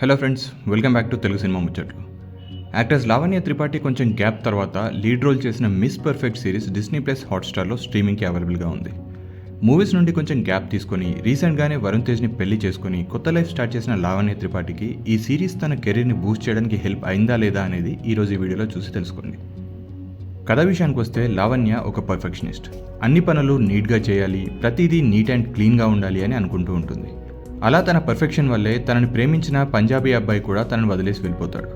Hello friends, welcome back to Telugu cinema ముచ్చట్లు. Actors Lavanya Tripathi కొంచెం gap తర్వాత లీడ్ రోల్ చేసిన miss perfect series Disney plus హాట్స్టార్లో స్ట్రీమింగ్కి అవైలబుల్గా ఉంది. మూవీస్ నుండి కొంచెం గ్యాప్ తీసుకొని రీసెంట్గానే వరుణ్ తేజ్ని పెళ్లి చేసుకుని కొత్త లైఫ్ స్టార్ట్ చేసిన లావణ్య త్రిపాఠికి ఈ సిరీస్ తన కెరీర్ని బూస్ట్ చేయడానికి హెల్ప్ అయిందా లేదా అనేది ఈరోజు ఈ వీడియోలో చూసి తెలుసుకోండి. కథ విషయానికి వస్తే లావణ్య ఒక పర్ఫెక్షనిస్ట్. అన్ని పనులు నీట్గా చేయాలి, ప్రతిదీ నీట్ అండ్ క్లీన్గా ఉండాలి అని అనుకుంటూ ఉంటుంది. అలా తన పర్ఫెక్షన్ వల్లే తనని ప్రేమించిన పంజాబీ అబ్బాయి కూడా తనని వదిలేసి వెళ్ళిపోతాడు.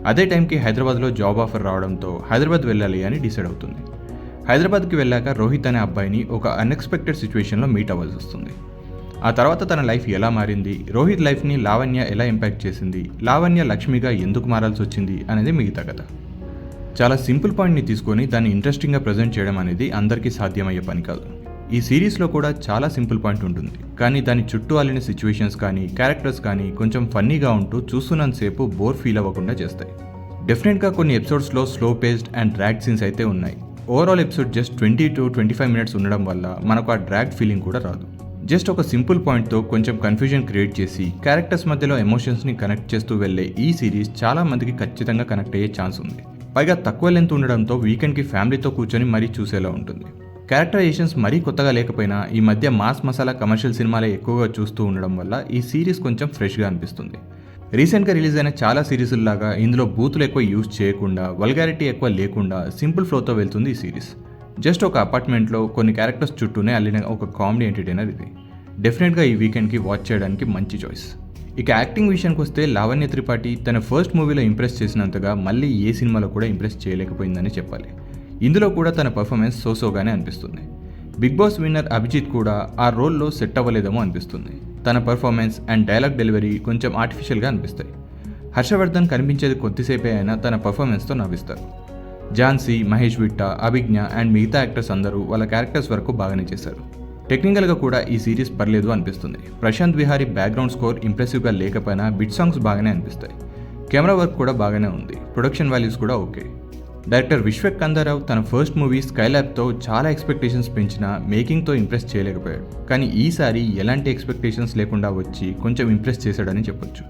అదే టైంకి హైదరాబాద్లో జాబ్ ఆఫర్ రావడంతో హైదరాబాద్ వెళ్ళాలి అని డిసైడ్ అవుతుంది. హైదరాబాద్కి వెళ్ళాక రోహిత్ అనే అబ్బాయిని ఒక అన్ఎక్స్పెక్టెడ్ సిచ్యువేషన్లో మీట్ అవ్వాల్సి వస్తుంది. ఆ తర్వాత తన లైఫ్ ఎలా మారింది, రోహిత్ లైఫ్ని లావణ్య ఎలా ఇంపాక్ట్ చేసింది, లావణ్య లక్ష్మిగా ఎందుకు మారాల్సి వచ్చింది అనేది మిగతా కథ. చాలా సింపుల్ పాయింట్ని తీసుకొని దాన్ని ఇంట్రెస్టింగ్గా ప్రజెంట్ చేయడం అనేది అందరికీ సాధ్యమయ్యే పని కాదు. ఈ సిరీస్లో కూడా చాలా సింపుల్ పాయింట్ ఉంటుంది, కానీ దాని చుట్టూ అల్లిన సిచ్యువేషన్స్ కానీ క్యారెక్టర్స్ కానీ కొంచెం ఫన్నీగా ఉంటూ చూస్తున్నంతసేపు బోర్ ఫీల్ అవ్వకుండా చేస్తాయి. డెఫినెట్గా కొన్ని ఎపిసోడ్స్లో slow paced and drag scenes అయితే ఉన్నాయి. Overall episode just 20 to 25 minutes ఉండడం వల్ల మనకు ఆ డ్రాగ్ ఫీలింగ్ కూడా రాదు. జస్ట్ ఒక సింపుల్ పాయింట్తో కొంచెం కన్ఫ్యూజన్ క్రియేట్ చేసి క్యారెక్టర్స్ మధ్యలో ఎమోషన్స్ని కనెక్ట్ చేస్తూ వెళ్ళే ఈ సిరీస్ చాలా మందికి ఖచ్చితంగా కనెక్ట్ అయ్యే ఛాన్స్ ఉంది. పైగా తక్కువ లెంత్ ఉండడంతో వీకెండ్కి ఫ్యామిలీతో కూర్చొని మరీ చూసేలా ఉంటుంది. క్యారెక్టరైజేషన్స్ మరీ కొత్తగా లేకపోయినా ఈ మధ్య మాస్ మసాలా కమర్షియల్ సినిమాలే ఎక్కువగా చూస్తూ ఉండడం వల్ల ఈ సిరీస్ కొంచెం ఫ్రెష్గా అనిపిస్తుంది. రీసెంట్గా రిలీజ్ అయిన చాలా సిరీస్లాగా ఇందులో బూతులు ఎక్కువ యూజ్ చేయకుండా, వల్గారిటీ ఎక్కువ లేకుండా సింపుల్ ఫ్లోతో వెళ్తుంది ఈ సిరీస్. జస్ట్ ఒక అపార్ట్మెంట్లో కొన్ని క్యారెక్టర్స్ చుట్టూనే అల్లిన ఒక కామెడీ ఎంటర్టైనర్ ఇది. డెఫినెట్గా ఈ వీకెండ్కి వాచ్ చేయడానికి మంచి చాయిస్. ఇక యాక్టింగ్ విషయానికి వస్తే లావణ్య త్రిపాఠి తన ఫస్ట్ మూవీలో ఇంప్రెస్ చేసినంతగా మళ్ళీ ఏ సినిమాలో కూడా ఇంప్రెస్ చేయలేకపోయిందని చెప్పాలి. ఇందులో కూడా తన పర్ఫార్మెన్స్ సోసోగానే అనిపిస్తుంది. బిగ్ బాస్ విన్నర్ అభిజిత్ కూడా ఆ రోల్లో సెట్ అవ్వలేదేమో అనిపిస్తుంది. తన పర్ఫార్మెన్స్ అండ్ డైలాగ్ డెలివరీ కొంచెం ఆర్టిఫిషియల్గా అనిపిస్తాయి. హర్షవర్ధన్ కనిపించేది కొద్దిసేపే అయినా తన పర్ఫార్మెన్స్తో నవ్విస్తారు. ఝాన్సీ, మహేష్ విట్ట, అభిజ్ఞ అండ్ మిగతా యాక్టర్స్ అందరూ వాళ్ళ క్యారెక్టర్స్ వరకు బాగానే చేశారు. టెక్నికల్గా కూడా ఈ సిరీస్ పర్లేదు అనిపిస్తుంది. ప్రశాంత్ విహారీ బ్యాక్గ్రౌండ్ స్కోర్ ఇంప్రెసివ్గా లేకపోయినా బిట్ సాంగ్స్ బాగానే అనిపిస్తాయి. కెమెరా వర్క్ కూడా బాగానే ఉంది. ప్రొడక్షన్ వాల్యూస్ కూడా ఓకే. డైరెక్టర్ విశ్వక్ కందారావు తన ఫస్ట్ మూవీ స్కైలాబ్తో చాలా ఎక్స్పెక్టేషన్స్ పెంచినా మేకింగ్తో ఇంప్రెస్ చేయలేకపోయాడు. కానీ ఈసారి ఎలాంటి ఎక్స్పెక్టేషన్స్ లేకుండా వచ్చి కొంచెం ఇంప్రెస్ చేశాడని చెప్పొచ్చు.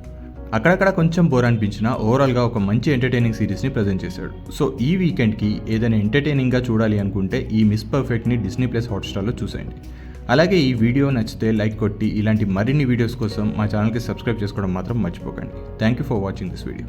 అక్కడక్కడ కొంచెం బోర్ అనిపించినా ఓవరాల్గా ఒక మంచి ఎంటర్టైనింగ్ సిరీస్ని ప్రజెంట్ చేశాడు. సో ఈ వీకెండ్కి ఏదైనా ఎంటర్టైనింగ్గా చూడాలి అనుకుంటే ఈ మిస్ పర్ఫెక్ట్ని డిస్నీ ప్లస్ హాట్స్టార్లో చూసేయండి. అలాగే ఈ వీడియో నచ్చితే లైక్ కొట్టి ఇలాంటి మరిన్ని వీడియోస్ కోసం మా ఛానల్కి సబ్స్క్రైబ్ చేసుకోవడం మాత్రం మర్చిపోకండి. Thank you for watching this video.